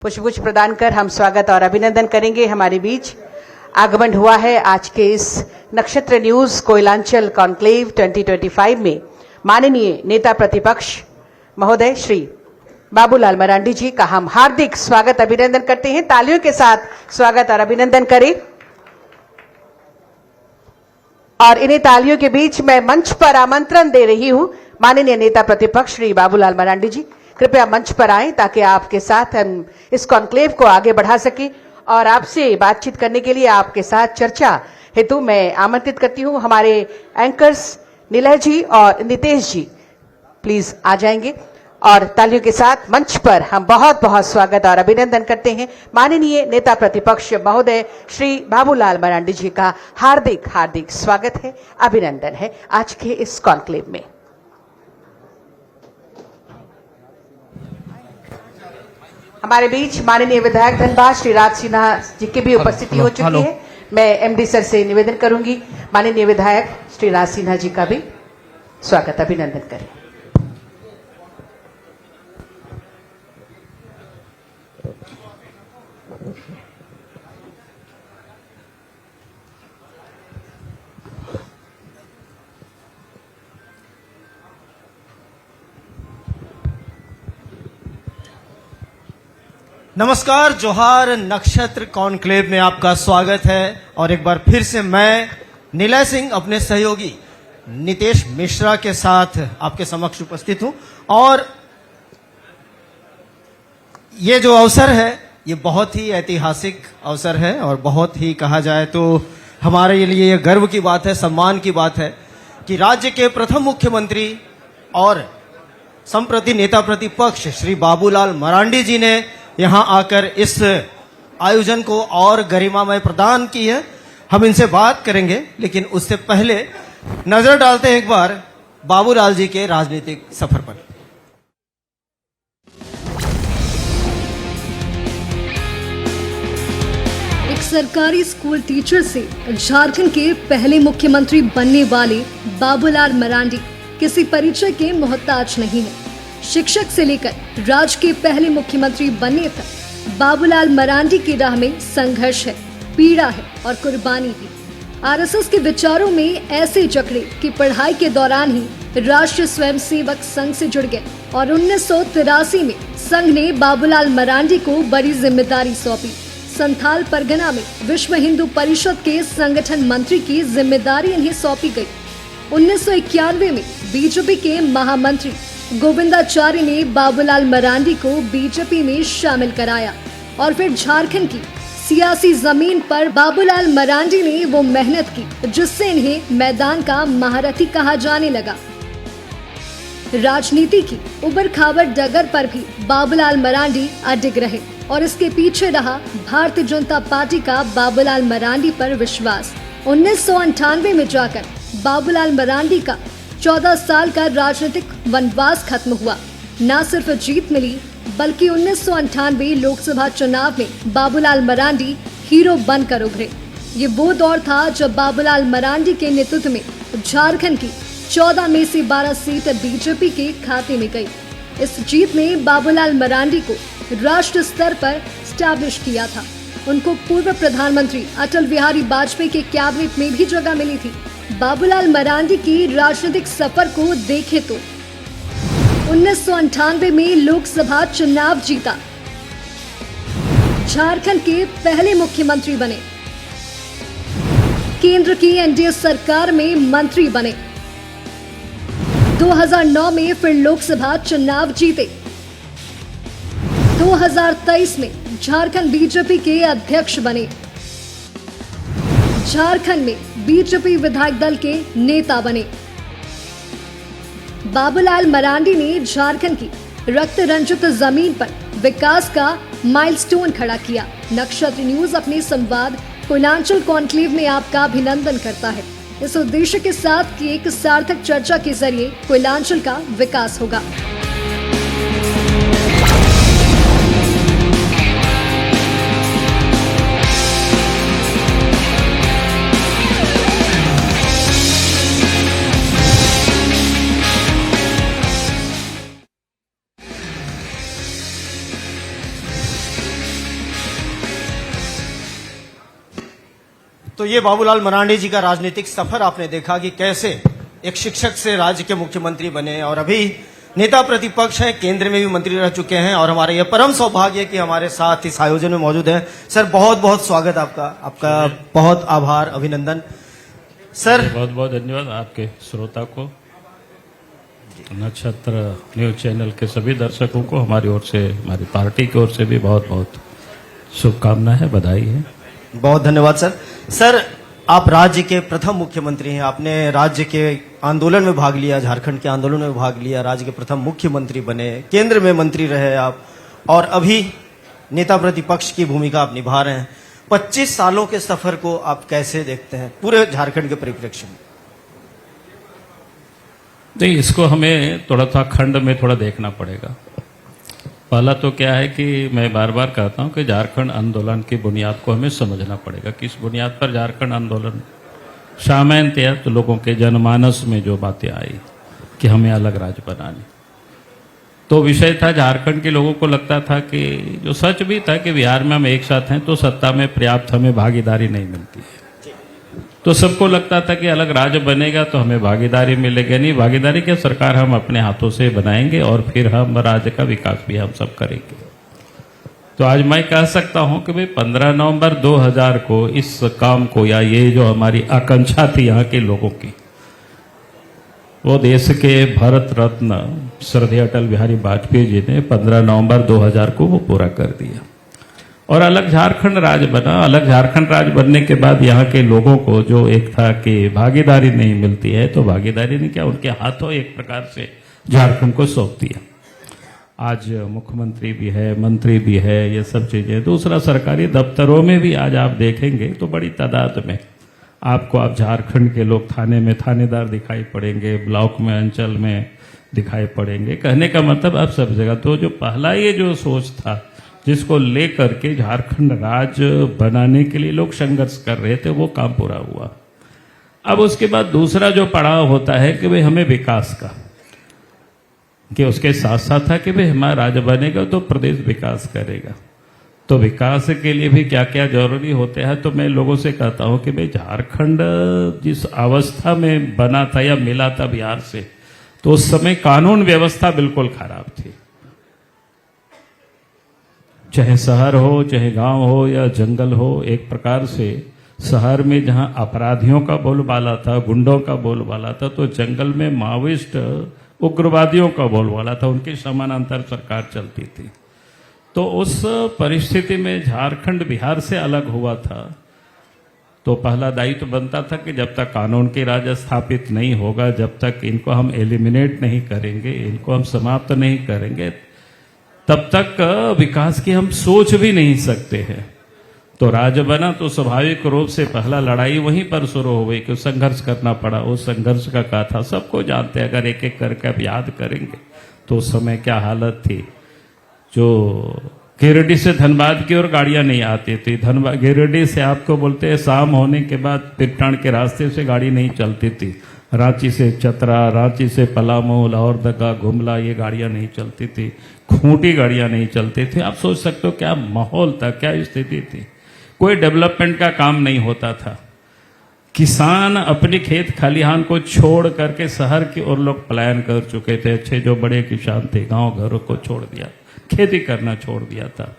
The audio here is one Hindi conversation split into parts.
पुष्पगुच्छ प्रदान कर हम स्वागत और अभिनंदन करेंगे। हमारे बीच आगमन हुआ है आज के इस नक्षत्र न्यूज कोयलांचल कॉन्क्लेव 2025 में माननीय नेता प्रतिपक्ष महोदय श्री बाबूलाल मरांडी जी का हम हार्दिक स्वागत अभिनंदन करते हैं। तालियों के साथ स्वागत और अभिनंदन करें। और इन्हीं तालियों के बीच मैं मंच पर आमंत्रण दे रही हूं माननीय नेता प्रतिपक्ष श्री बाबूलाल मरांडी जी, कृपया मंच पर आएं ताकि आपके साथ हम इस कॉन्क्लेव को आगे बढ़ा सकें। और आपसे बातचीत करने के लिए आपके साथ चर्चा हेतु मैं आमंत्रित करती हूं हमारे एंकर्स निलय जी और नितेश जी, प्लीज आ जाएंगे। और तालियों के साथ मंच पर हम बहुत बहुत स्वागत और अभिनंदन करते हैं माननीय नेता प्रतिपक्ष महोदय श्री बाबूलाल मरांडी जी का हार्दिक हार्दिक स्वागत है, अभिनंदन है आज के इस कॉन्क्लेव में। हमारे बीच माननीय विधायक धनबाद श्री राज सिन्हा जी की भी उपस्थिति हो चुकी है। मैं एमडी सर से निवेदन करूंगी माननीय विधायक श्री राज सिन्हा जी का भी स्वागत अभिनंदन करें। नमस्कार, जोहार। नक्षत्र कॉन्क्लेव में आपका स्वागत है। और एक बार फिर से मैं निलय सिंह अपने सहयोगी नितेश मिश्रा के साथ आपके समक्ष उपस्थित हूं। और ये जो अवसर है ये बहुत ही ऐतिहासिक अवसर है और बहुत ही कहा जाए तो हमारे लिए ये गर्व की बात है, सम्मान की बात है कि राज्य के प्रथम मुख्यमंत्री और संप्रति नेता प्रतिपक्ष श्री बाबूलाल मरांडी जी ने यहां आकर इस आयोजन को और गरिमामय प्रदान की है। हम इनसे बात करेंगे, लेकिन उससे पहले नजर डालते हैं एक बार बाबूलाल जी के राजनीतिक सफर पर। एक सरकारी स्कूल टीचर से झारखंड के पहले मुख्यमंत्री बनने वाले बाबूलाल मरांडी किसी परिचय के मोहताज नहीं है। शिक्षक से लेकर राज्य के पहले मुख्यमंत्री बनने तक बाबूलाल मरांडी की राह में संघर्ष है, पीड़ा है और कुर्बानी भी। आरएसएस के विचारों में ऐसे जकड़े कि पढ़ाई के दौरान ही राष्ट्रीय स्वयंसेवक संघ से जुड़ गए और 1983 में संघ ने बाबूलाल मरांडी को बड़ी जिम्मेदारी सौंपी। संथाल परगना में विश्व हिंदू परिषद के संगठन मंत्री की जिम्मेदारी इन्हें सौंपी गई। 1991 में बीजेपी के महामंत्री गोविंदाचार्य ने बाबूलाल मरांडी को बीजेपी में शामिल कराया और फिर झारखंड की सियासी जमीन पर बाबूलाल मरांडी ने वो मेहनत की जिससे इन्हें मैदान का महारथी कहा जाने लगा। राजनीति की उबड़ खाबड़ डगर पर भी बाबूलाल मरांडी अडिग रहे और इसके पीछे रहा भारतीय जनता पार्टी का बाबूलाल मरांडी पर विश्वास। 1998 में जाकर बाबूलाल मरांडी का 14 साल का राजनीतिक वनवास खत्म हुआ। न सिर्फ जीत मिली बल्कि 1998 लोकसभा चुनाव में बाबूलाल मरांडी हीरो बनकर उभरे। ये वो दौर था जब बाबूलाल मरांडी के नेतृत्व में झारखंड की 14 में से 12 सीट बीजेपी के खाते में गई। इस जीत ने बाबूलाल मरांडी को राष्ट्र स्तर पर स्टैब्लिश किया था। उनको पूर्व प्रधानमंत्री अटल बिहारी वाजपेयी के कैबिनेट में भी जगह मिली थी। बाबूलाल मरांडी की राजनीतिक सफर को देखें तो 1998 में लोकसभा चुनाव जीता, झारखंड के पहले मुख्यमंत्री बने, केंद्र की एनडीए सरकार में मंत्री बने, 2009 में फिर लोकसभा चुनाव जीते, 2023 में झारखंड बीजेपी के अध्यक्ष बने, झारखंड में बीजेपी विधायक दल के नेता बने। बाबूलाल मरांडी ने झारखंड की रक्त रंजित जमीन पर विकास का माइलस्टोन खड़ा किया। नक्षत्र न्यूज अपने संवाद कोयलांचल कॉन्क्लेव में आपका अभिनंदन करता है, इस उद्देश्य के साथ कि एक सार्थक चर्चा के जरिए कोयलांचल का विकास होगा। तो ये बाबूलाल मरांडी जी का राजनीतिक सफर आपने देखा कि कैसे एक शिक्षक से राज्य के मुख्यमंत्री बने और अभी नेता प्रतिपक्ष हैं, केंद्र में भी मंत्री रह चुके हैं और हमारा यह परम सौभाग्य है कि हमारे साथ इस आयोजन में मौजूद हैं। सर बहुत बहुत स्वागत आपका बहुत आभार, अभिनंदन। सर बहुत बहुत धन्यवाद आपके श्रोता को, नक्षत्र न्यूज चैनल के सभी दर्शकों को हमारी ओर से, हमारी पार्टी की ओर से भी बहुत बहुत शुभकामनाएं है, बधाई है। बहुत धन्यवाद सर। सर आप राज्य के प्रथम मुख्यमंत्री हैं, आपने राज्य के आंदोलन में भाग लिया, झारखंड के आंदोलन में भाग लिया, राज्य के प्रथम मुख्यमंत्री बने, केंद्र में मंत्री रहे आप और अभी नेता प्रतिपक्ष की भूमिका आप निभा रहे हैं। 25 सालों के सफर को आप कैसे देखते हैं पूरे झारखंड के परिप्रेक्ष्य में? नहीं, इसको हमें थोड़ा सा खंड में थोड़ा देखना पड़ेगा। पहला तो क्या है कि मैं बार बार कहता हूं कि झारखंड आंदोलन की बुनियाद को हमें समझना पड़ेगा। किस बुनियाद पर झारखंड आंदोलन सामान्यतः तो लोगों के जनमानस में जो बातें आई कि हमें अलग राज्य बनानी, तो विषय था झारखंड के लोगों को लगता था कि जो सच भी था कि बिहार में हम एक साथ हैं तो सत्ता में पर्याप्त हमें भागीदारी नहीं मिलती है। तो सबको लगता था कि अलग राज्य बनेगा तो हमें भागीदारी मिलेगी। नहीं, भागीदारी क्या, सरकार हम अपने हाथों से बनाएंगे और फिर हम राज्य का विकास भी हम सब करेंगे। तो आज मैं कह सकता हूं कि भाई 15 नवंबर 2000 को इस काम को, या ये जो हमारी आकांक्षा थी यहाँ के लोगों की, वो देश के भारत रत्न श्रद्धेय अटल बिहारी वाजपेयी जी ने 15 नवंबर 2000 को वो पूरा कर दिया और अलग झारखंड राज्य बना। अलग झारखंड राज्य बनने के बाद यहाँ के लोगों को जो एक था कि भागीदारी नहीं मिलती है, तो भागीदारी ने क्या, उनके हाथों एक प्रकार से झारखंड को सौंप दिया। आज मुख्यमंत्री भी है, मंत्री भी है, ये सब चीजें। दूसरा, सरकारी दफ्तरों में भी आज आप देखेंगे तो बड़ी तादाद में आपको, आप झारखंड के लोग थाने में थानेदार दिखाई पड़ेंगे, ब्लॉक में, अंचल में दिखाई पड़ेंगे। कहने का मतलब अब सब जगह। तो जो पहला ये जो सोच था जिसको लेकर के झारखंड राज्य बनाने के लिए लोग संघर्ष कर रहे थे, वो काम पूरा हुआ। अब उसके बाद दूसरा जो पड़ाव होता है कि भाई हमें विकास का, कि उसके साथ साथ था कि भाई हमारा राज्य बनेगा तो प्रदेश विकास करेगा। तो विकास के लिए भी क्या क्या जरूरी होते हैं, तो मैं लोगों से कहता हूं कि भाई झारखंड जिस अवस्था में बना था या मिला था बिहार से, तो उस समय कानून व्यवस्था बिल्कुल खराब थी। चाहे शहर हो, चाहे गांव हो या जंगल हो, एक प्रकार से शहर में जहां अपराधियों का बोलबाला था, गुंडों का बोलबाला था, तो जंगल में माओइस्ट उग्रवादियों का बोलबाला था, उनके समानांतर सरकार चलती थी। तो उस परिस्थिति में झारखंड बिहार से अलग हुआ था। तो पहला दायित्व बनता था कि जब तक कानून के राज स्थापित नहीं होगा, जब तक इनको हम एलिमिनेट नहीं करेंगे, इनको हम समाप्त नहीं करेंगे, तब तक विकास की हम सोच भी नहीं सकते हैं। तो राज्य बना तो स्वाभाविक रूप से पहला लड़ाई वहीं पर शुरू हो गई कि संघर्ष करना पड़ा। उस संघर्ष का कथा सबको जानते हैं। अगर एक एक करके आप याद करेंगे तो उस समय क्या हालत थी। जो गिरिडीह से धनबाद की ओर गाड़ियां नहीं आती थी, धनबाद गिरिडीह से आपको बोलते हैं शाम होने के बाद पिट्टान के रास्ते से गाड़ी नहीं चलती थी। रांची से चतरा, रांची से पलामू, लाहौरदगा, गुमला, ये गाड़ियां नहीं चलती थी। खूंटी गाड़ियां नहीं चलती थी। आप सोच सकते हो क्या माहौल था, क्या स्थिति थी। कोई डेवलपमेंट का काम नहीं होता था। किसान अपने खेत खलिहान को छोड़ करके शहर की ओर लोग पलायन कर चुके थे। अच्छे जो बड़े किसान थे, गांव घरों को छोड़ दिया, खेती करना छोड़ दिया था।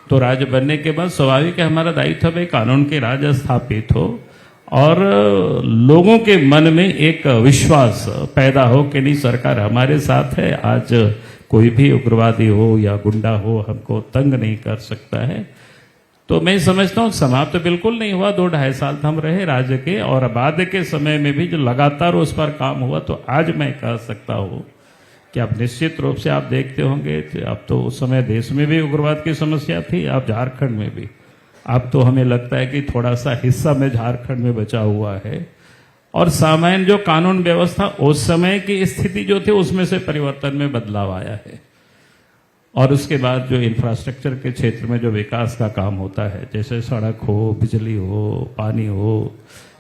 तो राज्य बनने के बाद स्वाभाविक है हमारा दायित्व है कानून के राज स्थापित हो और लोगों के मन में एक विश्वास पैदा हो कि नहीं, सरकार हमारे साथ है। आज कोई भी उग्रवादी हो या गुंडा हो हमको तंग नहीं कर सकता है। तो मैं समझता हूँ समाप्त बिल्कुल नहीं हुआ। 2-2.5 साल हम रहे राज्य के, और बाद के समय में भी जो लगातार उस पर काम हुआ। तो आज मैं कह सकता हूँ कि आप निश्चित रूप से आप देखते होंगे, अब तो उस समय देश में भी उग्रवाद की समस्या थी, अब झारखंड में भी। अब तो हमें लगता है कि थोड़ा सा हिस्सा में झारखंड में बचा हुआ है। और सामान्य जो कानून व्यवस्था उस समय की स्थिति जो थी उसमें से परिवर्तन में बदलाव आया है। और उसके बाद जो इंफ्रास्ट्रक्चर के क्षेत्र में जो विकास का काम होता है, जैसे सड़क हो, बिजली हो, पानी हो,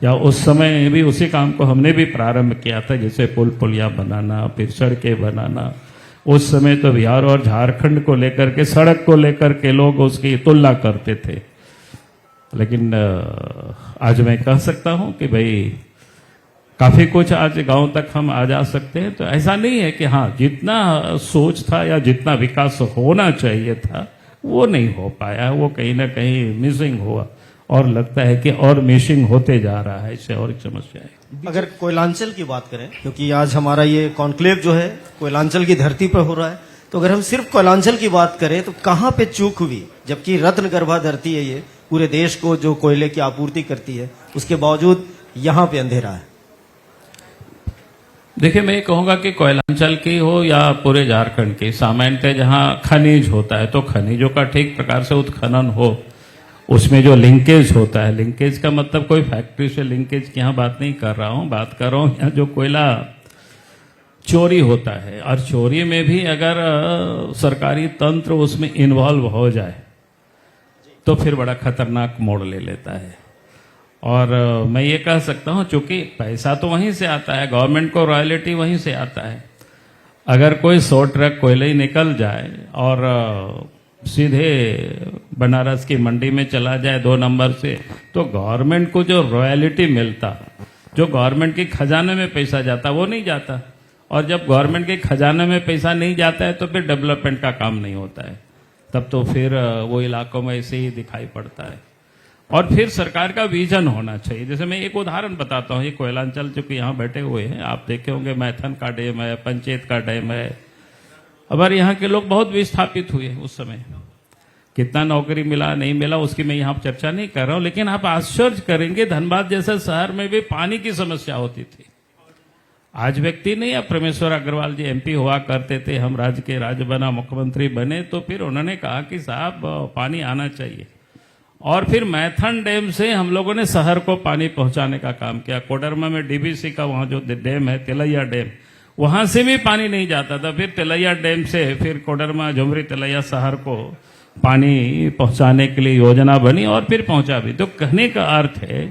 या उस समय भी उसी काम को हमने भी प्रारंभ किया था, जैसे पुल पुलिया बनाना, फिर सड़कें बनाना। उस समय तो बिहार और झारखंड को लेकर के, सड़क को लेकर के लोग उसकी तुलना करते थे लेकिन आज मैं कह सकता हूं कि भाई काफी कुछ आज गांव तक हम आ जा सकते हैं। तो ऐसा नहीं है कि हाँ जितना सोच था या जितना विकास होना चाहिए था वो नहीं हो पाया, वो कहीं ना कहीं मिसिंग हुआ और लगता है कि और मिसिंग होते जा रहा है, इससे और एक समस्या है। अगर कोयलांचल की बात करें, क्योंकि आज हमारा ये कॉन्क्लेव जो है कोयलांचल की धरती पर हो रहा है, तो अगर हम सिर्फ कोयलांचल की बात करें तो कहां पे चूक हुई, जबकि रत्न गर्भा धरती है ये, पूरे देश को जो कोयले की आपूर्ति करती है, उसके बावजूद यहां पे अंधेरा है। देखिए, मैं ये कहूंगा कि कोयलांचल की हो या पूरे झारखंड की, सामान्यतः जहां खनिज होता है तो खनिजों का ठीक प्रकार से उत्खनन हो, उसमें जो लिंकेज होता है, लिंकेज का मतलब कोई फैक्ट्री से लिंकेज की यहाँ बात नहीं कर रहा हूँ, बात कर रहा हूँ यहाँ जो कोयला चोरी होता है, और चोरी में भी अगर सरकारी तंत्र उसमें इन्वॉल्व हो जाए तो फिर बड़ा खतरनाक मोड़ ले लेता है। और मैं ये कह सकता हूँ, चूंकि पैसा तो वहीं से आता है, गवर्नमेंट को रॉयल्टी वहीं से आता है। अगर कोई 100 ट्रक कोयले ही निकल जाए और सीधे बनारस की मंडी में चला जाए 2 नंबर से, तो गवर्नमेंट को जो रॉयल्टी मिलता, जो गवर्नमेंट के खजाने में पैसा जाता, वो नहीं जाता। और जब गवर्नमेंट के खजाने में पैसा नहीं जाता है तो फिर डेवलपमेंट का काम नहीं होता है, तब तो फिर वो इलाकों में ऐसे ही दिखाई पड़ता है। और फिर सरकार का विजन होना चाहिए। जैसे मैं एक उदाहरण बताता हूँ, ये कोयलांचल चूंकि यहाँ बैठे हुए हैं, आप देखे होंगे मैथन का डैम है, पंचेत का डैम है। हमारे यहाँ के लोग बहुत विस्थापित हुए उस समय, कितना नौकरी मिला नहीं मिला उसकी मैं यहाँ चर्चा नहीं कर रहा हूँ, लेकिन आप आश्चर्य करेंगे, धनबाद जैसे शहर में भी पानी की समस्या होती थी। आज व्यक्ति नहीं, अब परमेश्वर अग्रवाल जी एमपी हुआ करते थे, हम राज्य के राज्य बना, मुख्यमंत्री बने, तो फिर उन्होंने कहा कि साहब पानी आना चाहिए। और फिर मैथन डैम से हम लोगों ने शहर को पानी पहुंचाने का काम किया। कोडरमा में डीबीसी का वहां जो डैम है, तिलैया डैम, वहां से भी पानी नहीं जाता था। फिर तिलैया डैम से फिर कोडरमा, झुमरी, तिलैया शहर को पानी पहुंचाने के लिए योजना बनी और फिर पहुंचा भी। तो कहने का अर्थ है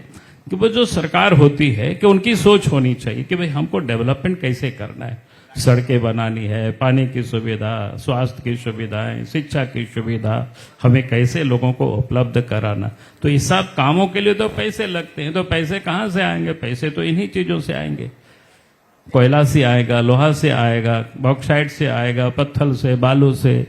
कि वो जो सरकार होती है कि उनकी सोच होनी चाहिए कि भाई हमको डेवलपमेंट कैसे करना है, सड़कें बनानी है, पानी की सुविधा, स्वास्थ्य की सुविधाएं, शिक्षा की सुविधा, हमें कैसे लोगों को उपलब्ध कराना। तो इस सब कामों के लिए तो पैसे लगते हैं। तो पैसे कहाँ से आएंगे? पैसे तो इन्हीं चीजों से आएंगे, कोयला से आएगा, लोहा से आएगा, बॉक्साइट से आएगा, पत्थर से, बालू से,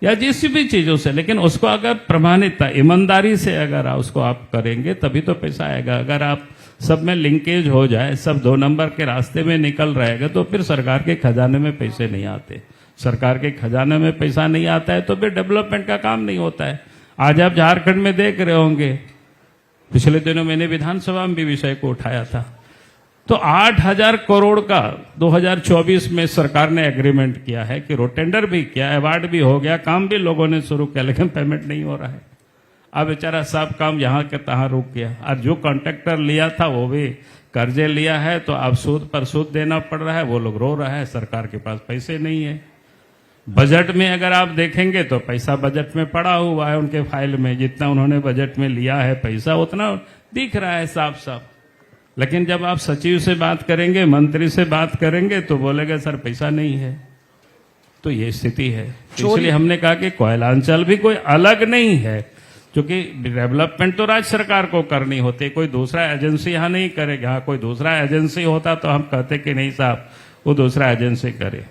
या जिस भी चीजों से। लेकिन उसको अगर प्रमाणिकता, ईमानदारी से अगर उसको आप करेंगे तभी तो पैसा आएगा। अगर आप सब में लिंकेज हो जाए, सब 2 नंबर के रास्ते में निकल रहेगा, तो फिर सरकार के खजाने में पैसे नहीं आते। सरकार के खजाने में पैसा नहीं आता है तो फिर डेवलपमेंट का काम नहीं होता है। आज आप झारखंड में देख रहे होंगे, पिछले दिनों मैंने विधानसभा में भी विषय को उठाया था, तो 8,000 करोड़ का 2024 में सरकार ने एग्रीमेंट किया है कि टेंडर भी किया, अवार्ड भी हो गया, काम भी लोगों ने शुरू किया, लेकिन पेमेंट नहीं हो रहा है। अब बेचारा सब काम यहाँ के तहाँ रुक गया। और जो कॉन्ट्रैक्टर लिया था वो भी कर्जे लिया है, तो अब सूद पर सूद देना पड़ रहा है, वो लोग रो रहा है, सरकार के पास पैसे नहीं है। बजट में अगर आप देखेंगे तो पैसा बजट में पड़ा हुआ है उनके फाइल में, जितना उन्होंने बजट में लिया है पैसा उतना दिख रहा है साफ साफ। लेकिन जब आप सचिव से बात करेंगे, मंत्री से बात करेंगे, तो बोलेगा सर पैसा नहीं है। तो ये स्थिति है। इसलिए हमने कहा कि कोयलांचल भी कोई अलग नहीं है, क्योंकि डेवलपमेंट तो राज्य सरकार को करनी होती है, कोई दूसरा एजेंसी यहाँ नहीं करेगा। हाँ, कोई दूसरा एजेंसी होता तो हम कहते कि नहीं साहब वो दूसरा एजेंसी करे।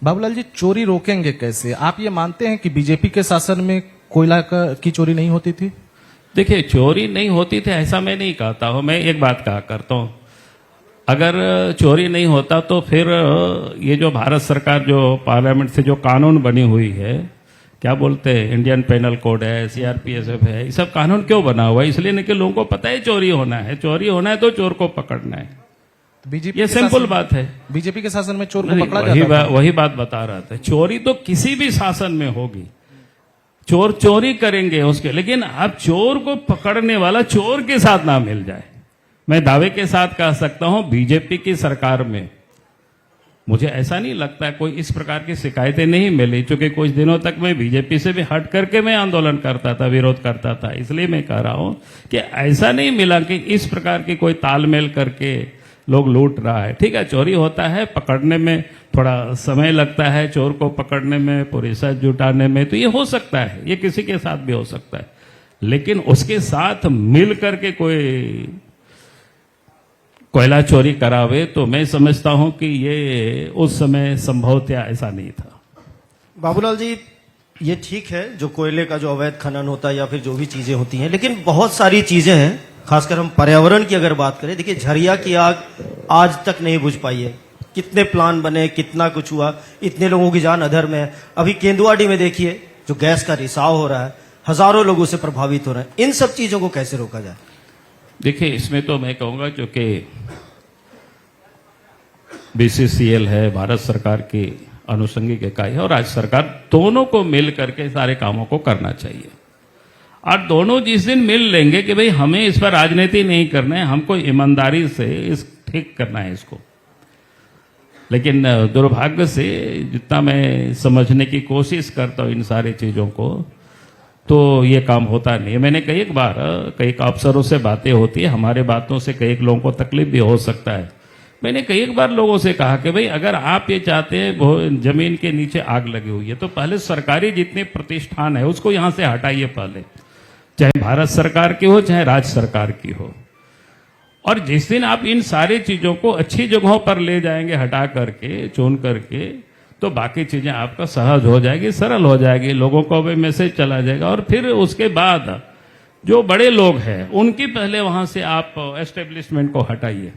बाबूलाल जी, चोरी रोकेंगे कैसे? आप ये मानते हैं कि बीजेपी के शासन में कोयला की चोरी नहीं होती थी? देखिए, चोरी नहीं होती थी ऐसा मैं नहीं कहता हूं। मैं एक बात कहा करता हूं, अगर चोरी नहीं होता तो फिर ये जो भारत सरकार जो पार्लियामेंट से जो कानून बनी हुई है, क्या बोलते हैं, इंडियन पेनल कोड है, सीआरपीएफ है, ये सब कानून क्यों बना हुआ है? इसलिए नहीं कि लोगों को पता है चोरी होना है, चोरी होना है तो चोर को पकड़ना है। बीजेपी ये सिंपल बात है। बीजेपी के शासन में चोर को पकड़ा जाता था। वही बात बता रहा था, चोरी तो किसी भी शासन में होगी, चोर चोरी करेंगे उसके, लेकिन अब चोर को पकड़ने वाला चोर के साथ ना मिल जाए। मैं दावे के साथ कह सकता हूं, बीजेपी की सरकार में मुझे ऐसा नहीं लगता है कोई इस प्रकार की शिकायतें नहीं मिली, क्योंकि कुछ दिनों तक मैं बीजेपी से भी हट करके मैं आंदोलन करता था, विरोध करता था। इसलिए मैं कह रहा हूं कि ऐसा नहीं मिला कि इस प्रकार की कोई तालमेल करके लोग लूट रहा है। ठीक है, चोरी होता है, पकड़ने में थोड़ा समय लगता है, चोर को पकड़ने में, पूरी सच जुटाने में, तो ये हो सकता है, ये किसी के साथ भी हो सकता है। लेकिन उसके साथ मिल करके कोई कोयला चोरी करावे तो मैं समझता हूं कि ये उस समय संभवतः ऐसा नहीं था। बाबूलाल जी, ये ठीक है जो कोयले का जो अवैध खनन होता है या फिर जो भी चीजें होती हैं, लेकिन बहुत सारी चीजें हैं, खासकर हम पर्यावरण की अगर बात करें, देखिए झरिया की आग आज तक नहीं बुझ पाई है। कितने प्लान बने, कितना कुछ हुआ, इतने लोगों की जान अधर में है। अभी केंदुआडी में देखिए जो गैस का रिसाव हो रहा है, हजारों लोग उससे प्रभावित हो रहे हैं। इन सब चीजों को कैसे रोका जाए? देखिए, इसमें तो मैं कहूंगा क्योंकि बीसीसीएल है, भारत सरकार की अनुषंगिक इकाई है और राज्य सरकार, दोनों को मिल करके सारे कामों को करना चाहिए। और दोनों जिस दिन मिल लेंगे कि भाई हमें इस पर राजनीति नहीं करना है, हमको ईमानदारी से इस ठीक करना है इसको। लेकिन दुर्भाग्य से जितना मैं समझने की कोशिश करता हूं इन सारी चीजों को, तो ये काम होता नहीं है। मैंने कई बार कई अफसरों से बातें होती है, हमारे बातों से कई लोगों को तकलीफ भी हो सकता है। मैंने कई बार लोगों से कहा कि भाई अगर आप ये चाहते हैं जमीन के नीचे आग लगी हुई है तो पहले सरकारी जितने प्रतिष्ठान है उसको यहां से हटाइए पहले, चाहे भारत सरकार की हो चाहे राज्य सरकार की हो। और जिस दिन आप इन सारी चीजों को अच्छी जगहों पर ले जाएंगे हटा करके, चुन करके, तो बाकी चीजें आपका सहज हो जाएगी, सरल हो जाएगी, लोगों को भी मैसेज चला जाएगा। और फिर उसके बाद जो बड़े लोग हैं उनकी पहले वहां से आप एस्टेब्लिशमेंट को हटाइए।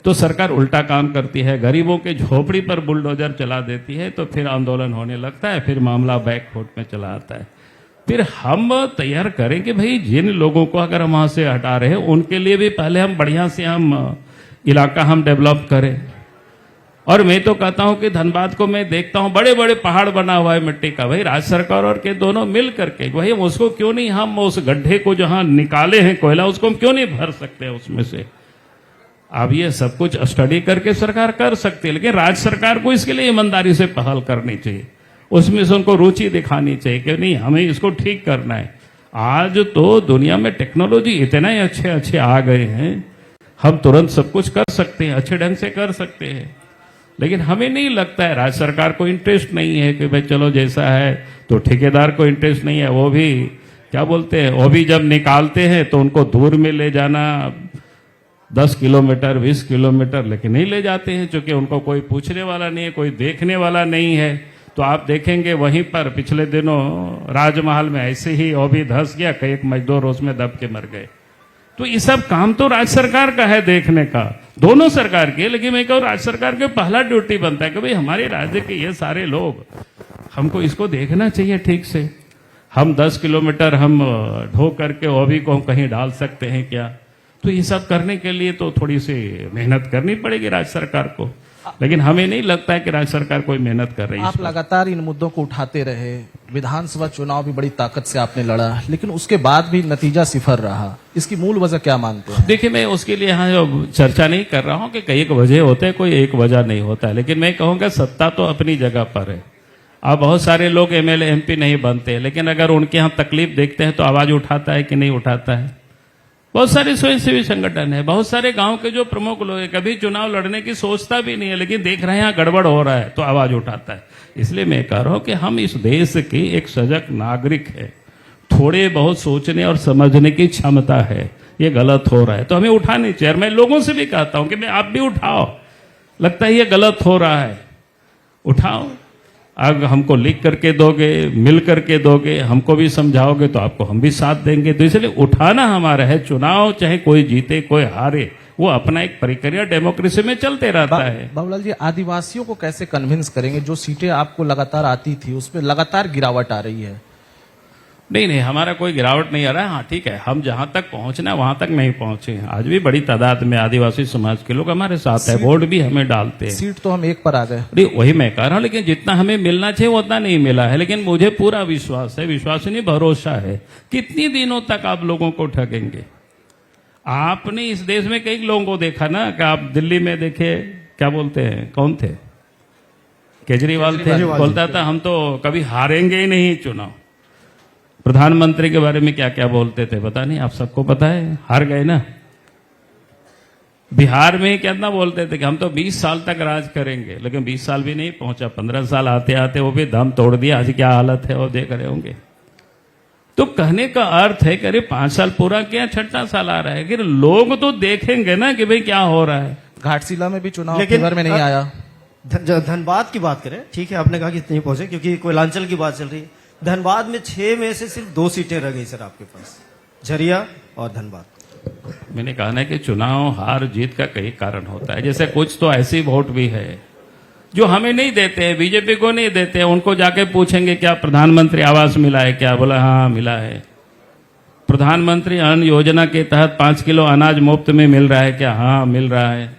तो सरकार उल्टा काम करती है, गरीबों के झोपड़ी पर बुलडोजर चला देती है, तो फिर आंदोलन होने लगता है, फिर मामला बैक फुट में चला आता है। फिर हम तैयार करें कि भाई जिन लोगों को अगर हम वहां से हटा रहे हैं उनके लिए भी पहले हम बढ़िया से हम इलाका हम डेवलप करें। और मैं तो कहता हूं कि धनबाद को मैं देखता हूं बड़े बड़े पहाड़ बना हुआ है मिट्टी का, भाई राज्य सरकार और के दोनों मिल करके भाई उसको क्यों नहीं, हम उस गड्ढे को जहां निकाले हैं कोयला उसको हम क्यों नहीं भर सकते उसमें से। अब ये सब कुछ स्टडी करके सरकार कर सकती है, लेकिन राज्य सरकार को इसके लिए ईमानदारी से पहल करनी चाहिए, उसमें से उनको रुचि दिखानी चाहिए कि नहीं हमें इसको ठीक करना है। आज तो दुनिया में टेक्नोलॉजी इतने अच्छे अच्छे आ गए हैं, हम तुरंत सब कुछ कर सकते हैं, अच्छे ढंग से कर सकते हैं। लेकिन हमें नहीं लगता है, राज्य सरकार को इंटरेस्ट नहीं है कि भाई चलो जैसा है, तो ठेकेदार को इंटरेस्ट नहीं है, वो भी क्या बोलते हैं, वो भी जब निकालते हैं तो उनको दूर में ले जाना 10 किलोमीटर 20 किलोमीटर, लेकिन नहीं ले जाते हैं क्योंकि उनको कोई पूछने वाला नहीं है, कोई देखने वाला नहीं है। तो आप देखेंगे वहीं पर पिछले दिनों राजमहल में ऐसे ही वो भी धंस गया, कई एक मजदूर उसमें दब के मर गए। तो ये सब काम तो राज्य सरकार का है देखने का, दोनों सरकार के। लेकिन मैं कहूँ राज्य सरकार के पहला ड्यूटी बनता है कि भाई हमारे राज्य के ये सारे लोग, हमको इसको देखना चाहिए ठीक से। हम 10 किलोमीटर हम ढो करके वो भी को हम कहीं डाल सकते हैं क्या? तो ये सब करने के लिए तो थोड़ी सी मेहनत करनी पड़ेगी राज्य सरकार को, लेकिन हमें नहीं लगता है कि राज्य सरकार कोई मेहनत कर रही है। आप लगातार इन मुद्दों को उठाते रहे, विधानसभा चुनाव भी बड़ी ताकत से आपने लड़ा, लेकिन उसके बाद भी नतीजा सिफर रहा। इसकी मूल वजह क्या मानते हैं? देखिए, मैं उसके लिए यहाँ चर्चा नहीं कर रहा हूँ कि कई एक वजह होते हैं, कोई एक वजह नहीं होता है। लेकिन मैं कहूँगा सत्ता तो अपनी जगह पर है। अब बहुत सारे लोग एमएलए एमपी नहीं बनते, लेकिन अगर उनके यहाँ तकलीफ देखते हैं तो आवाज उठाता है कि नहीं उठाता है। बहुत सारे स्वयंसेवी संगठन है, बहुत सारे गांव के जो प्रमुख लोग हैं, कभी चुनाव लड़ने की सोचता भी नहीं है, लेकिन देख रहे हैं यहाँ गड़बड़ हो रहा है तो आवाज उठाता है। इसलिए मैं कह रहा हूं कि हम इस देश के एक सजग नागरिक है, थोड़े बहुत सोचने और समझने की क्षमता है, ये गलत हो रहा है तो हमें उठानी चाहिए। मैं लोगों से भी कहता हूं कि मैं आप भी उठाओ, लगता है ये गलत हो रहा है, उठाओ। अगर हमको लिख करके दोगे, मिल करके दोगे, हमको भी समझाओगे तो आपको हम भी साथ देंगे। तो इसलिए उठाना हमारा है। चुनाव चाहे कोई जीते कोई हारे, वो अपना एक प्रक्रिया डेमोक्रेसी में चलते रहता है। बाबूलाल जी, आदिवासियों को कैसे कन्विंस करेंगे? जो सीटें आपको लगातार आती थी उसमें लगातार गिरावट आ रही है। नहीं, हमारा कोई गिरावट नहीं आ रहा है। हाँ ठीक है, हम जहां तक पहुंचना वहां तक नहीं पहुंचे हैं। आज भी बड़ी तादाद में आदिवासी समाज के लोग हमारे साथ है, वोट भी हमें डालते हैं। सीट तो हम 1 पर आ गए। अरे वही मैं कह रहा हूं, लेकिन जितना हमें मिलना चाहिए उतना नहीं मिला है। लेकिन मुझे पूरा विश्वास है, विश्वास नहीं भरोसा है। कितनी दिनों तक आप लोगों को ठगेंगे? आपने इस देश में कई लोगों को देखा ना, कि आप दिल्ली में देखे, क्या बोलते हैं, कौन थे, केजरीवाल थे, बोलता था हम तो कभी हारेंगे ही नहीं चुनाव। प्रधानमंत्री के बारे में क्या क्या बोलते थे पता नहीं, आप सबको पता है, हार गए ना। बिहार में कितना बोलते थे कि हम तो 20 साल तक राज करेंगे, लेकिन 20 साल भी नहीं पहुंचा, 15 साल आते आते वो भी दम तोड़ दिया। आज क्या हालत है वो देख रहे होंगे। तो कहने का अर्थ है कि अरे 5 साल पूरा किया, 6वां साल आ रहा है, कि लोग तो देखेंगे ना कि भाई क्या हो रहा है। घाटशिला में भी चुनाव लेकिन फेवर में नहीं आया। धनबाद की बात करें, ठीक है, आपने कहा कि इतनी पहुंचे क्योंकि कोयलांचल की बात चल रही है। धनबाद में 6 में से सिर्फ 2 सीटें रह गई सर आपके पास, झरिया और धनबाद। मैंने कहा ना कि चुनाव हार जीत का कई कारण होता है। जैसे कुछ तो ऐसी वोट भी है जो हमें नहीं देते हैं, बीजेपी को नहीं देते हैं, उनको जाके पूछेंगे क्या प्रधानमंत्री आवास मिला है क्या, बोला हाँ मिला है। प्रधानमंत्री अन्न योजना के तहत 5 किलो अनाज मुफ्त में मिल रहा है क्या, हाँ मिल रहा है।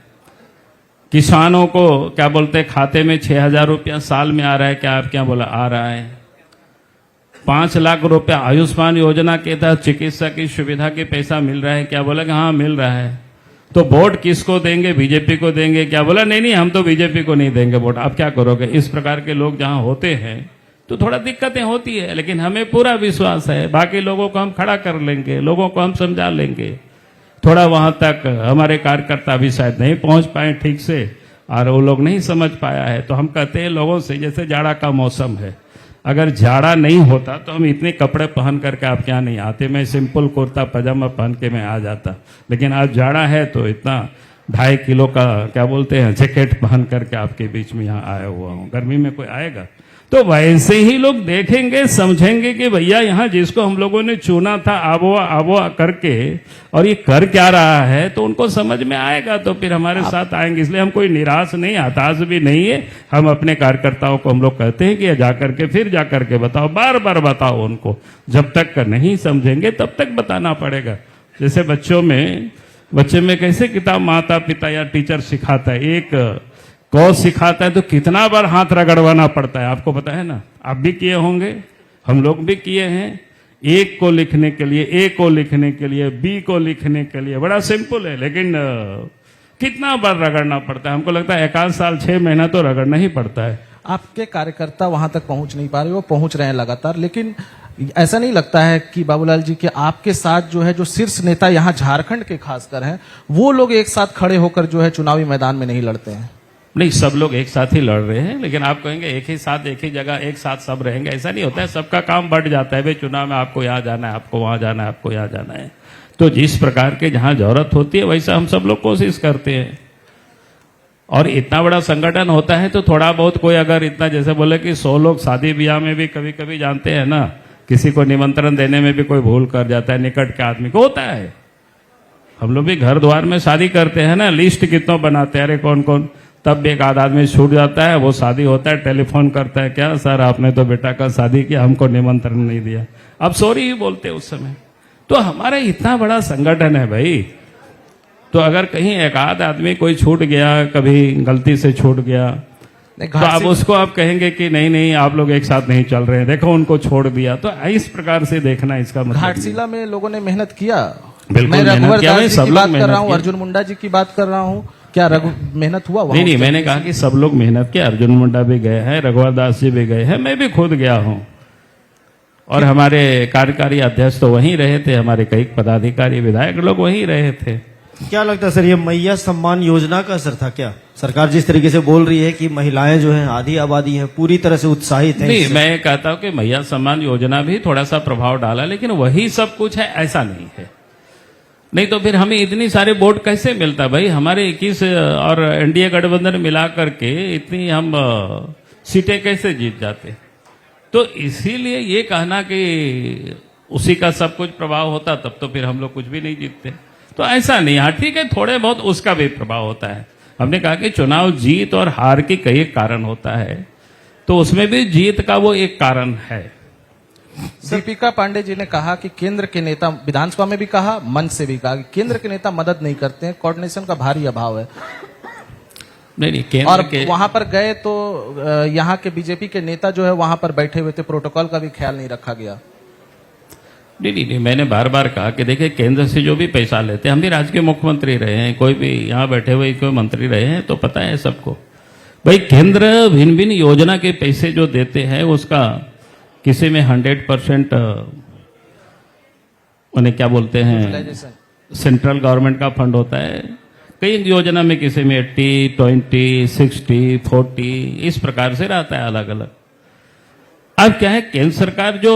किसानों को क्या बोलते हैं खाते में 6,000 रुपया साल में आ रहा है क्या, आप क्या बोला आ रहा है। 5 लाख रुपया आयुष्मान योजना के तहत चिकित्सा की सुविधा के पैसा मिल रहा है क्या, बोला कि हाँ मिल रहा है। तो वोट किसको देंगे, बीजेपी को देंगे क्या, बोला नहीं नहीं हम तो बीजेपी को नहीं देंगे वोट, आप क्या करोगे। इस प्रकार के लोग जहां होते हैं तो थोड़ा दिक्कतें होती है, लेकिन हमें पूरा विश्वास है बाकी लोगों को हम खड़ा कर लेंगे, लोगों को हम समझा लेंगे। थोड़ा वहां तक हमारे कार्यकर्ता भी शायद नहीं पहुंच पाए ठीक से और वो लोग नहीं समझ पाया है, तो हम कहते हैं लोगों से, जैसे जाड़ा का मौसम है, अगर जाड़ा नहीं होता तो हम इतने कपड़े पहन करके आप क्या नहीं आते, मैं सिंपल कुर्ता पजामा पहन के मैं आ जाता, लेकिन आज जाड़ा है तो इतना 2.5 किलो का क्या बोलते हैं जैकेट पहन करके आपके बीच में यहाँ आया हुआ हूँ। गर्मी में कोई आएगा तो वैसे ही लोग देखेंगे समझेंगे कि भैया यहाँ जिसको हम लोगों ने चुना था आबोआ करके और ये कर क्या रहा है, तो उनको समझ में आएगा तो फिर हमारे साथ आएंगे। इसलिए हम कोई निराश नहीं, हताश भी नहीं है। हम अपने कार्यकर्ताओं को हम लोग कहते हैं कि जाकर के फिर जाकर के बताओ, बार बार बताओ उनको, जब तक नहीं समझेंगे तब तक बताना पड़ेगा। जैसे बच्चे में कैसे किताब माता पिता या टीचर सिखाता है, एक कौ सिखाता है तो कितना बार हाथ रगड़वाना पड़ता है, आपको पता है ना, आप भी किए होंगे, हम लोग भी किए हैं। एक को लिखने के लिए, ए को लिखने के लिए, बी को लिखने के लिए बड़ा सिंपल है, लेकिन कितना बार रगड़ना पड़ता है। हमको लगता है 1 साल 6 महीना तो रगड़ना ही पड़ता है। आपके कार्यकर्ता वहां तक पहुंच नहीं पा रहे, वो पहुंच रहे हैं लगातार, लेकिन ऐसा नहीं लगता है कि बाबूलाल जी कि आपके साथ जो है जो शीर्ष नेता यहाँ झारखंड के खासकर हैं, वो लोग एक साथ खड़े होकर जो है चुनावी मैदान में नहीं लड़ते हैं? नहीं, सब लोग एक साथ ही लड़ रहे हैं, लेकिन आप कहेंगे एक ही साथ एक ही जगह एक साथ सब रहेंगे, ऐसा नहीं होता है। सबका काम बढ़ जाता है, भाई चुनाव में आपको यहाँ जाना है, आपको वहां जाना है, आपको यहाँ जाना है, तो जिस प्रकार के जहां जरूरत होती है वैसा हम सब लोग कोशिश करते हैं। और इतना बड़ा संगठन होता है तो थोड़ा बहुत कोई अगर इतना, जैसे बोले कि 100 लोग शादी ब्याह में भी कभी कभी जानते हैं ना, किसी को निमंत्रण देने में भी कोई भूल कर जाता है, निकट के आदमी को होता है। हम लोग भी घर द्वार में शादी करते हैं ना, लिस्ट कितनों बनाते हैं, अरे कौन कौन, तब भी एक आदमी छूट जाता है, वो शादी होता है, टेलीफोन करता है, क्या सर आपने तो बेटा का शादी किया, हमको निमंत्रण नहीं दिया, अब सॉरी ही बोलते उस समय। तो हमारा इतना बड़ा संगठन है भाई, तो अगर कहीं एक आदमी कोई छूट गया, कभी गलती से छूट गया, तो आप उसको आप कहेंगे कि नहीं नहीं आप लोग एक साथ नहीं चल रहे हैं, देखो उनको छोड़ दिया, तो इस प्रकार से देखना इसका मतलब। घाटशिला में लोगों ने मेहनत किया, बिल्कुल मैं मेहनत रघुवर किया, दास जी सब की लोग बात कर मेहनत रहा हूँ, किया। अर्जुन मुंडा जी की बात कर रहा हूँ, क्या मेहनत हुआ वहां? नहीं, मैंने कहा कि सब लोग मेहनत किया, अर्जुन मुंडा भी गए हैं, रघुवर दास जी भी गए हैं, मैं भी खुद गया हूं, और हमारे कार्यकारी अध्यक्ष तो वहीं रहे थे, हमारे कई पदाधिकारी विधायक लोग वहीं रहे थे। क्या लगता है सर, ये मैया सम्मान योजना का असर था क्या? सरकार जिस तरीके से बोल रही है कि महिलाएं जो हैं आधी आबादी हैं, पूरी तरह से उत्साहित हैं। नहीं, मैं कहता हूं कि मैया सम्मान योजना भी थोड़ा सा प्रभाव डाला, लेकिन वही सब कुछ है ऐसा नहीं है। नहीं तो फिर हमें इतनी सारे वोट कैसे मिलता भाई, हमारे 21 और एनडीए गठबंधन मिला करके इतनी हम सीटें कैसे जीत जाते। तो इसीलिए ये कहना कि उसी का सब कुछ प्रभाव होता तब तो फिर हम लोग कुछ भी नहीं जीतते, तो ऐसा नहीं। हाँ ठीक है, थोड़े बहुत उसका भी प्रभाव होता है। हमने कहा कि चुनाव जीत और हार के कई कारण होता है, तो उसमें भी जीत का वो एक कारण है। दीपिका पांडे जी ने कहा कि केंद्र के नेता, विधानसभा में भी कहा, मंच से भी कहा कि केंद्र के नेता मदद नहीं करते हैं, कोऑर्डिनेशन का भारी अभाव है। नहीं, केंद्र और के वहां पर गए तो यहाँ के बीजेपी के नेता जो है वहां पर बैठे हुए थे, प्रोटोकॉल का भी ख्याल नहीं रखा गया। नहीं, मैंने बार बार कहा कि देखिए केंद्र से जो भी पैसा लेते हैं, हम भी राज्य के मुख्यमंत्री रहे हैं, कोई भी यहाँ बैठे हुए कोई मंत्री रहे हैं, तो पता है सबको भाई केंद्र भिन्न भिन्न योजना के पैसे जो देते हैं उसका किसी में 100% उन्हें क्या बोलते हैं सेंट्रल गवर्नमेंट का फंड होता है, कई योजना में किसी में 80, 20, 60, 40 इस प्रकार से रहता है अलग अलग। अब क्या है, केंद्र सरकार जो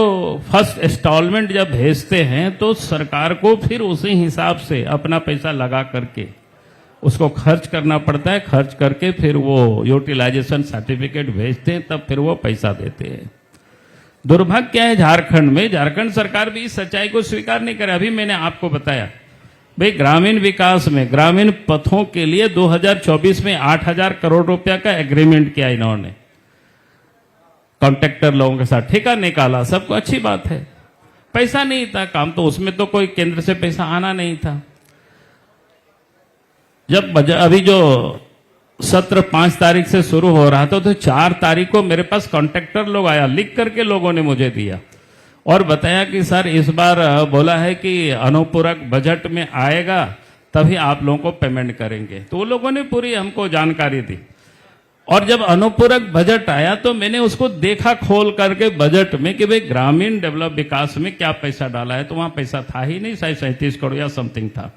फर्स्ट इंस्टॉलमेंट जब भेजते हैं तो सरकार को फिर उसी हिसाब से अपना पैसा लगा करके उसको खर्च करना पड़ता है। खर्च करके फिर वो यूटिलाइजेशन सर्टिफिकेट भेजते हैं, तब फिर वो पैसा देते हैं। दुर्भाग्य क्या है, झारखंड में झारखंड सरकार भी इस सच्चाई को स्वीकार नहीं करे। अभी मैंने आपको बताया भाई, ग्रामीण विकास में ग्रामीण पथों के लिए 2024 में 8,000 करोड़ रुपया का एग्रीमेंट किया इन्होंने, कॉन्ट्रैक्टर लोगों के साथ ठेका निकाला, सबको अच्छी बात है। पैसा नहीं था, काम तो उसमें तो कोई केंद्र से पैसा आना नहीं था। जब अभी जो सत्र 5 तारीख से शुरू हो रहा था तो 4 तारीख को मेरे पास कॉन्ट्रैक्टर लोग आया, लिख करके लोगों ने मुझे दिया और बताया कि सर इस बार बोला है कि अनुपूरक बजट में आएगा तभी आप लोगों को पेमेंट करेंगे। तो वो लोगों ने पूरी हमको जानकारी दी और जब अनुपूरक बजट आया तो मैंने उसको देखा खोल करके बजट में कि भाई ग्रामीण डेवलप विकास में क्या पैसा डाला है, तो वहां पैसा था ही नहीं, शायद 37 करोड़ या समथिंग था।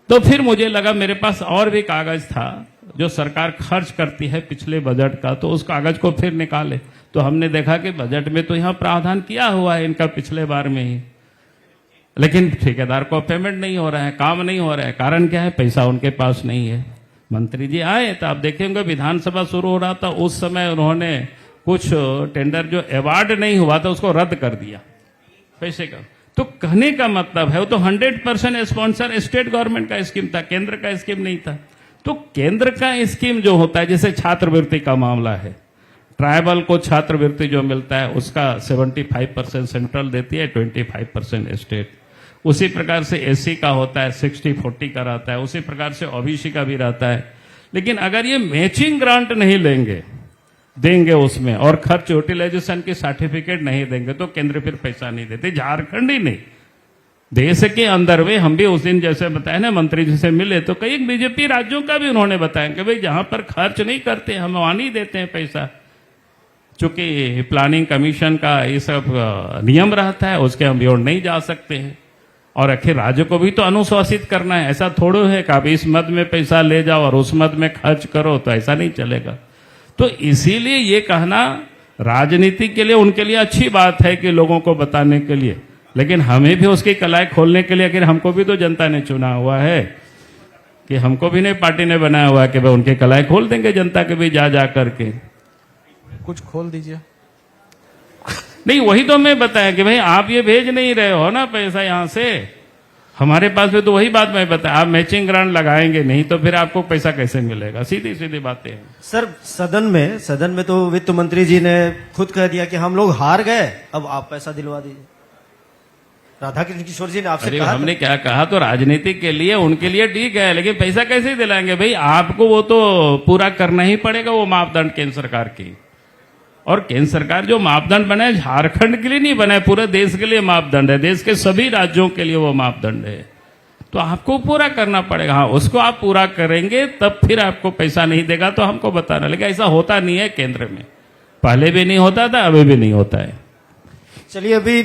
तो फिर मुझे लगा मेरे पास और भी कागज था जो सरकार खर्च करती है पिछले बजट का, तो उस कागज को फिर निकाले तो हमने देखा कि बजट में तो यहां प्रावधान किया हुआ है इनका पिछले बार में ही, लेकिन ठेकेदार को पेमेंट नहीं हो रहा है, काम नहीं हो रहा है। कारण क्या है, पैसा उनके पास नहीं है। मंत्री जी आए तो आप देखेंगे विधानसभा शुरू हो रहा था, उस समय उन्होंने कुछ टेंडर जो अवार्ड नहीं हुआ था उसको रद्द कर दिया पैसे का। तो कहने का मतलब है वो तो 100% स्पॉन्सर स्टेट गवर्नमेंट का स्कीम था, केंद्र का स्कीम नहीं था। तो केंद्र का स्कीम जो होता है, जैसे छात्रवृत्ति का मामला है, ट्राइबल को छात्रवृत्ति जो मिलता है उसका 75% सेंट्रल देती है, 25% स्टेट। उसी प्रकार से एससी का होता है 60-40 का रहता है, उसी प्रकार से ओबीसी का भी रहता है। लेकिन अगर ये मैचिंग ग्रांट नहीं देंगे उसमें और खर्च यूटिलाइजेशन की सर्टिफिकेट नहीं देंगे तो केंद्र फिर पैसा नहीं देते। झारखंड ही नहीं, देश के अंदर में हम भी उस दिन जैसे बताया ना, मंत्री जी से मिले तो कई बीजेपी राज्यों का भी उन्होंने बताया कि भाई जहां पर खर्च नहीं करते हम वहां नहीं देते हैं पैसा। चूंकि प्लानिंग कमीशन का ये सब नियम रहता है, उसके हम बियॉन्ड नहीं जा सकते हैं और आखिर राज्य को भी तो अनुशासित करना है। ऐसा थोड़ो है कि आप इस मद में पैसा ले जाओ और उस मद में खर्च करो, तो ऐसा नहीं चलेगा। तो इसीलिए ये कहना राजनीति के लिए उनके लिए अच्छी बात है कि लोगों को बताने के लिए, लेकिन हमें भी उसकी कलाई खोलने के लिए, आखिर हमको भी तो जनता ने चुना हुआ है कि हमको भी नहीं पार्टी ने बनाया हुआ है कि भाई उनके कलाई खोल देंगे जनता के भी जा करके। कुछ खोल दीजिए। नहीं, वही तो मैं बताया कि भाई आप ये भेज नहीं रहे हो ना पैसा यहां से, हमारे पास भी तो वही बात मैं बताया, आप मैचिंग ग्रांट लगाएंगे नहीं तो फिर आपको पैसा कैसे मिलेगा, सीधी सीधी बातें हैं। सर सदन में तो वित्त मंत्री जी ने खुद कह दिया कि हम लोग हार गए, अब आप पैसा दिलवा दीजिए। राधाकृष्ण किशोर जी ने आपसे कहा, हमने क्या कहा, तो राजनीति के लिए उनके लिए ठीक है, लेकिन पैसा कैसे दिलाएंगे भाई, आपको वो तो पूरा करना ही पड़ेगा वो मापदंड केंद्र सरकार की। और केंद्र सरकार जो मापदंड बनाए झारखंड के लिए नहीं बनाए, पूरे देश के लिए मापदंड है, देश के सभी राज्यों के लिए वो मापदंड है, तो आपको पूरा करना पड़ेगा। हाँ, उसको आप पूरा करेंगे तब फिर आपको पैसा नहीं देगा तो हमको बताना, लेकिन ऐसा होता नहीं है केंद्र में, पहले भी नहीं होता था, अभी भी नहीं होता है। चलिए, अभी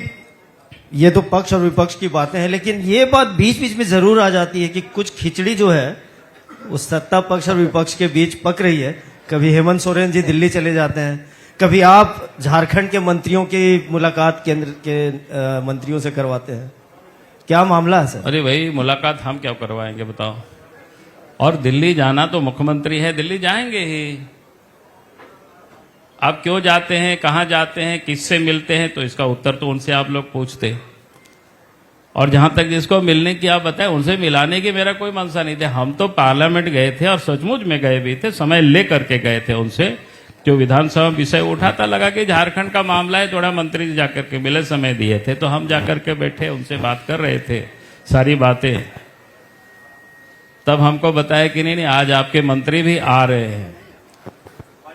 ये तो पक्ष और विपक्ष की बातें हैं, लेकिन ये बात बीच बीच में जरूर आ जाती है कि कुछ खिचड़ी जो है उस सत्ता पक्ष और विपक्ष के बीच पक रही है। कभी हेमंत सोरेन जी दिल्ली चले जाते हैं, कभी आप झारखंड के मंत्रियों की मुलाकात केंद्र के मंत्रियों से करवाते हैं, क्या मामला है सर? अरे भाई, मुलाकात हम क्या करवाएंगे बताओ, और दिल्ली जाना तो मुख्यमंत्री है, दिल्ली जाएंगे ही। आप क्यों जाते हैं, कहां जाते हैं, किससे मिलते हैं, तो इसका उत्तर तो उनसे आप लोग पूछते। और जहां तक जिसको मिलने की आप बताएं, उनसे मिलाने की मेरा कोई मंशा नहीं थे। हम तो पार्लियामेंट गए थे और सचमुच में गए भी थे, समय ले करके गए थे उनसे, जो विधानसभा विषय उठा था, लगा कि झारखंड का मामला है, थोड़ा मंत्री जी जाकर के मिले, समय दिए थे, तो हम जाकर के बैठे उनसे बात कर रहे थे सारी बातें। तब हमको बताया कि नहीं आज आपके मंत्री भी आ रहे हैं,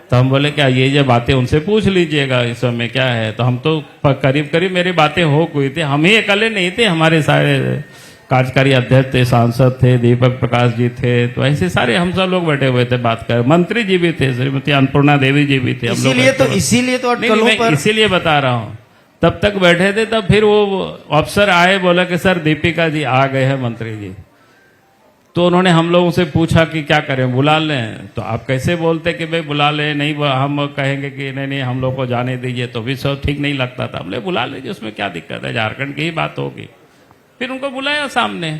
तो हम बोले क्या ये बातें उनसे पूछ लीजिएगा इस समय क्या है। तो हम तो करीब करीब मेरी बातें हो गई थी, हम ही अकेले नहीं थे, हमारे सारे कार्यकारी अध्यक्ष थे, सांसद थे, दीपक प्रकाश जी थे, तो ऐसे सारे हम सब लोग बैठे हुए थे बात कर, मंत्री जी भी थे, श्रीमती अन्नपूर्णा देवी जी भी थे, हम लोग इसीलिए तो इसीलिए बता रहा हूँ। तब तक बैठे थे, तब फिर वो अफसर आए, बोला कि सर दीपिका जी आ गए हैं मंत्री जी। तो उन्होंने हम लोगों से पूछा कि क्या करें, बुला लें? तो आप कैसे बोलते कि भाई बुला लें, नहीं हम कहेंगे कि नहीं नहीं हम लोग को जाने दीजिए, तो भी सब ठीक नहीं लगता था। हमने बुला लीजिए, उसमें क्या दिक्कत है, झारखंड की ही बात होगी। फिर उनको बुलाया सामने,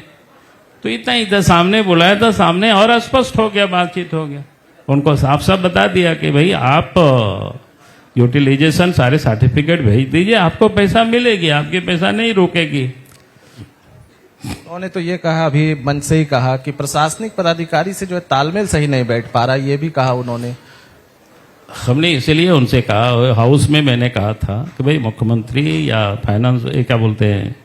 तो इतना ही था, सामने बुलाया था, सामने और स्पष्ट हो गया, बातचीत हो गया। उनको साफ साफ बता दिया कि भाई आप यूटिलाइजेशन सारे सर्टिफिकेट भेज दीजिए, आपको पैसा मिलेगी, आपकी पैसा नहीं रुकेगी। उन्होंने तो ये कहा, अभी मंच से ही कहा कि प्रशासनिक पदाधिकारी से जो है तालमेल सही नहीं बैठ पा रहा, ये भी कहा उन्होंने। हमने इसीलिए उनसे कहा, हाउस में मैंने कहा था कि भाई मुख्यमंत्री या फाइनेंस क्या बोलते हैं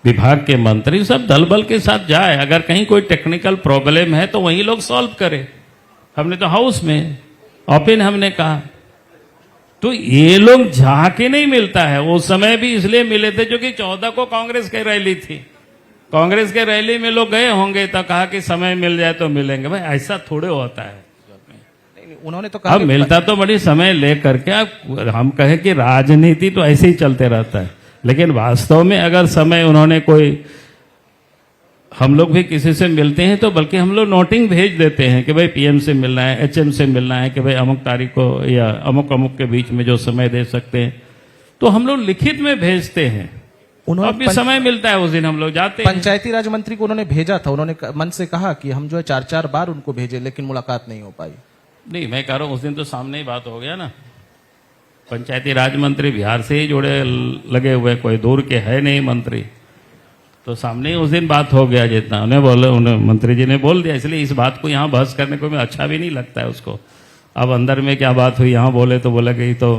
विभाग के मंत्री सब दल बल के साथ जाए, अगर कहीं कोई टेक्निकल प्रॉब्लम है तो वही लोग सॉल्व करे। हमने तो हाउस में ओपन हमने कहा, तो ये लोग जाके नहीं मिलता है। उस समय भी इसलिए मिले थे क्योंकि 14 को कांग्रेस की रैली थी, कांग्रेस के रैली में लोग गए होंगे तो कहा कि समय मिल जाए तो मिलेंगे। भाई ऐसा थोड़े होता है, उन्होंने तो कहा अब मिलता तो बड़ी समय ले करके। अब हम कहें कि राजनीति तो ऐसे ही चलते रहता है, लेकिन वास्तव में अगर समय उन्होंने कोई, हम लोग भी किसी से मिलते हैं तो बल्कि हम लोग नोटिंग भेज देते हैं कि भाई पीएम से मिलना है, एचएम से मिलना है, कि भाई अमुक तारीख को या अमुक अमुक के बीच में जो समय दे सकते हैं, तो हम लोग लिखित में भेजते हैं। उन्होंने अब भी समय मिलता है, उस दिन हम लोग जाते हैं। पंचायती राज मंत्री को उन्होंने भेजा था, उन्होंने मन से कहा कि हम जो है 4-4 बार उनको भेजे, लेकिन मुलाकात नहीं हो पाई। नहीं, मैं कह रहा हूं उस दिन तो सामने ही बात हो गया ना। पंचायती राज मंत्री बिहार से ही जुड़े लगे हुए, कोई दूर के है नहीं मंत्री, तो सामने ही उस दिन बात हो गया। जितना उन्हें बोले, उन्हें मंत्री जी ने बोल दिया, इसलिए इस बात को यहाँ बहस करने को अच्छा भी नहीं लगता है उसको। अब अंदर में क्या बात हुई यहाँ बोले तो बोला कि तो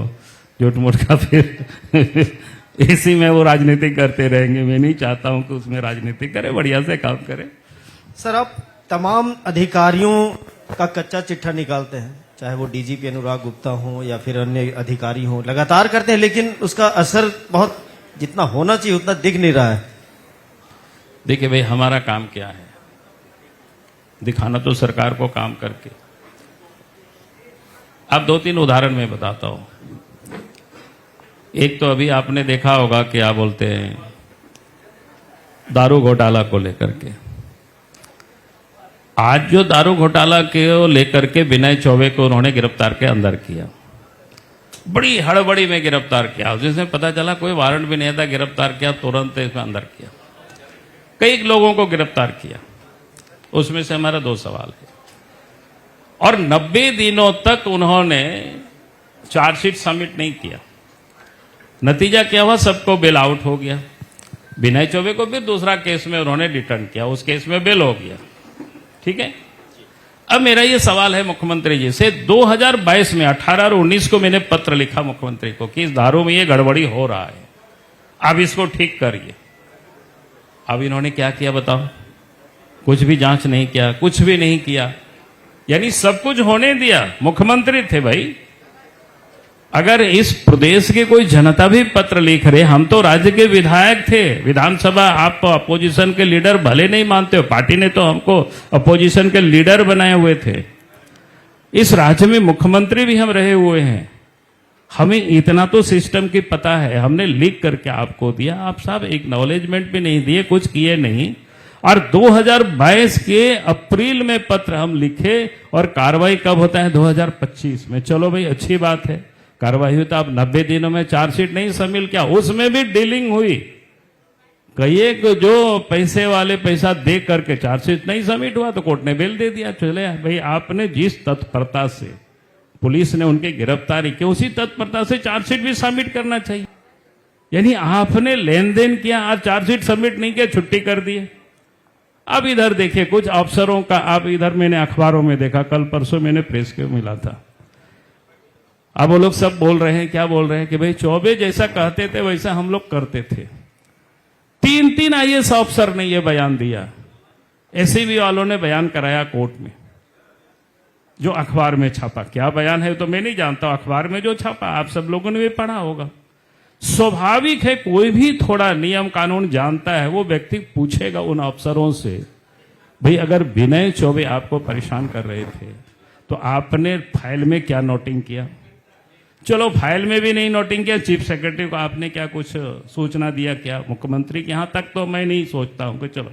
झूठ मूठ का फिर इसी में वो राजनीति करते रहेंगे। मैं नहीं चाहता हूं कि उसमें राजनीति करे, बढ़िया से काम करे। सर, आप तमाम अधिकारियों का कच्चा चिट्ठा निकालते हैं, चाहे वो डीजीपी अनुराग गुप्ता हो या फिर अन्य अधिकारी हो, लगातार करते हैं, लेकिन उसका असर बहुत जितना होना चाहिए उतना दिख नहीं रहा है। देखिए भाई, हमारा काम क्या है, दिखाना तो सरकार को काम करके। अब 2-3 उदाहरण मैं बताता हूं। एक तो अभी आपने देखा होगा, क्या बोलते हैं, दारू घोटाला को लेकर के। आज जो दारू घोटाला के लेकर के विनय चौबे को उन्होंने गिरफ्तार के अंदर किया, बड़ी हड़बड़ी में गिरफ्तार किया, जिसमें पता चला कोई वारंट भी नहीं था, गिरफ्तार किया तुरंत, इसमें अंदर किया, कई लोगों को गिरफ्तार किया। उसमें से हमारा 2 सवाल है। और 90 दिनों तक उन्होंने चार्जशीट सबमिट नहीं किया। नतीजा क्या हुआ, सबको बेल आउट हो गया। विनय चौबे को फिर दूसरा केस में उन्होंने रिटर्न किया, उस केस में बेल हो गया। ठीक है। अब मेरा ये सवाल है मुख्यमंत्री जी से, 2022 में 18 और 19 को मैंने पत्र लिखा मुख्यमंत्री को कि इस दारू में ये गड़बड़ी हो रहा है, अब इसको ठीक करिए। अब इन्होंने क्या किया बताओ? कुछ भी जांच नहीं किया, कुछ भी नहीं किया, यानी सब कुछ होने दिया। मुख्यमंत्री थे भाई। अगर इस प्रदेश के कोई जनता भी पत्र लिख रहे, हम तो राज्य के विधायक थे, विधानसभा, आप अपोजिशन के लीडर भले नहीं मानते हो, पार्टी ने तो हमको अपोजिशन के लीडर बनाए हुए थे। इस राज्य में मुख्यमंत्री भी हम रहे हुए हैं, हमें इतना तो सिस्टम की पता है। हमने लिख करके आपको दिया, आप साहब एक्नॉलेजमेंट भी नहीं दिए, कुछ किए नहीं। और 2022 के अप्रैल में पत्र हम लिखे, और कार्रवाई कब होता है? 2025 में। चलो भाई, अच्छी बात है, कार्रवाई हुई। तो आप 90 दिनों में चार्जशीट नहीं सबमिट किया, उसमें भी डीलिंग हुई। कहिए कि जो पैसे वाले पैसा दे करके चार्जशीट नहीं सबमिट हुआ तो कोर्ट ने बेल दे दिया। चले भाई, आपने जिस तत्परता से पुलिस ने उनकी गिरफ्तारी की, उसी तत्परता से चार्जशीट भी सबमिट करना चाहिए। यानी आपने लेन देन किया, आज चार्जशीट सबमिट नहीं किया, छुट्टी कर दी। अब इधर देखिए, कुछ अफसरों का, आप इधर मैंने अखबारों में देखा, कल परसों मैंने प्रेस को मिला था। अब वो लोग सब बोल रहे हैं, क्या बोल रहे हैं कि भाई चौबे जैसा कहते थे वैसा हम लोग करते थे। 3 आईएएस अफसर ने यह बयान दिया, एसीबी वालों ने बयान कराया कोर्ट में, जो अखबार में छापा। क्या बयान है तो मैं नहीं जानता, अखबार में जो छापा आप सब लोगों ने भी पढ़ा होगा। स्वाभाविक है, कोई भी थोड़ा नियम कानून जानता है वो व्यक्ति पूछेगा उन अफसरों से, भाई अगर विनय चौबे आपको परेशान कर रहे थे तो आपने फाइल में क्या नोटिंग किया? चलो फाइल में भी नहीं नोटिंग किया, चीफ सेक्रेटरी को आपने क्या कुछ सूचना दिया क्या? मुख्यमंत्री के यहां तक तो मैं नहीं सोचता हूं कि चलो,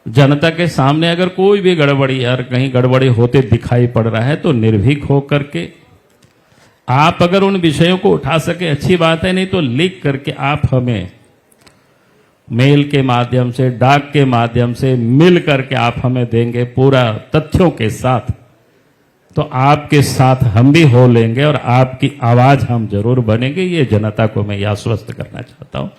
जनता के सामने अगर कोई भी गड़बड़ी और कहीं गड़बड़ी होते दिखाई पड़ रहा है तो निर्भीक होकर के आप अगर उन विषयों को उठा सके अच्छी बात है, नहीं तो लिख करके आप हमें मेल के माध्यम से, डाक के माध्यम से मिल करके आप हमें देंगे पूरा तथ्यों के साथ, तो आपके साथ हम भी हो लेंगे और आपकी आवाज हम जरूर बनेंगे। ये जनता को मैं आश्वस्त करना चाहता हूं।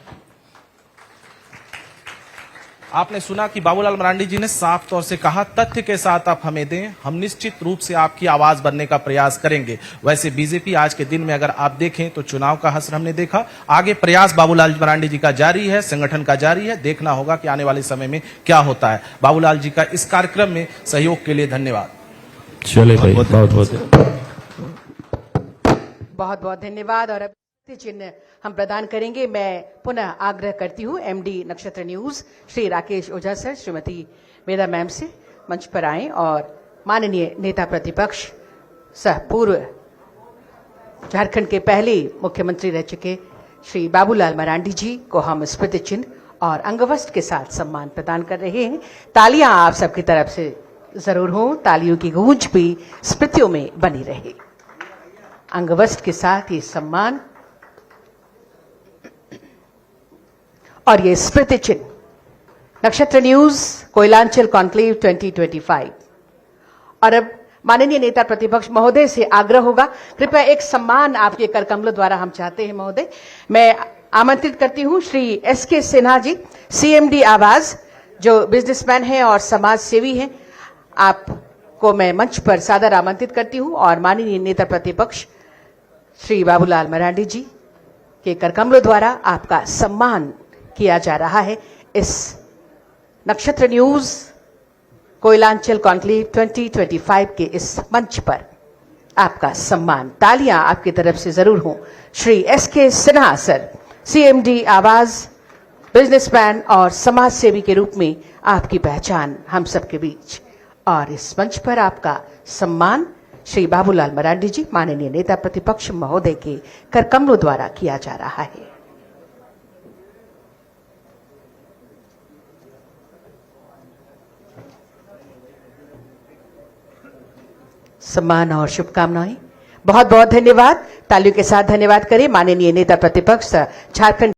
आपने सुना कि बाबूलाल मरांडी जी ने साफ तौर से कहा, तथ्य के साथ आप हमें दें, हम निश्चित रूप से आपकी आवाज बनने का प्रयास करेंगे। वैसे बीजेपी आज के दिन में अगर आप देखें तो चुनाव का हश्र हमने देखा, आगे प्रयास बाबूलाल मरांडी जी का जारी है, संगठन का जारी है। देखना होगा कि आने वाले समय में क्या होता है। बाबूलाल जी का इस कार्यक्रम में सहयोग के लिए धन्यवाद। चले भाई, बहुत बहुत बहुत बहुत धन्यवाद। और अब चिन्ह हम प्रदान करेंगे। मैं पुनः आग्रह करती हूं एमडी नक्षत्र न्यूज श्री राकेश ओझा सर, श्रीमती मेधा मैम से मंच पर आएं और माननीय नेता प्रतिपक्ष सह पूर्व झारखंड के पहले मुख्यमंत्री रह चुके श्री बाबूलाल मरांडी जी को हम स्मृति चिन्ह और अंगवस्त्र के साथ सम्मान प्रदान कर रहे हैं। तालियां आप सबकी तरफ से जरूर हो, तालियों की गूंज भी स्मृतियों में बनी रहे। अंगवस्त्र के साथ ये सम्मान और ये स्मृति चिन्ह नक्षत्र न्यूज कोयलांचल कॉन्क्लेव 2025। और अब माननीय नेता प्रतिपक्ष महोदय से आग्रह होगा, कृपया एक सम्मान आपके कर कमलों द्वारा हम चाहते हैं महोदय। मैं आमंत्रित करती हूं श्री एसके सिन्हा जी, सीएमडी आवाज, जो बिजनेसमैन हैं और समाज सेवी हैं। आपको मैं मंच पर सादर आमंत्रित करती हूं और माननीय नेता प्रतिपक्ष श्री बाबूलाल मरांडी जी के कर कमलों द्वारा आपका सम्मान किया जा रहा है। इस नक्षत्र न्यूज कोयलांचल कॉन्क्लेव 2025 के इस मंच पर आपका सम्मान, तालियां आपकी तरफ से जरूर हों। Shri SK Sinha sir, CMD Awaaz, businessman और समाज सेवी के रूप में आपकी पहचान हम सबके बीच, और इस मंच पर आपका सम्मान श्री बाबूलाल मरांडी जी माननीय नेता प्रतिपक्ष महोदय के कर कमलों द्वारा किया जा रहा है। सम्मान और शुभकामनाएं। बहुत बहुत धन्यवाद। तालियों के साथ धन्यवाद करें माननीय नेता प्रतिपक्ष झारखंड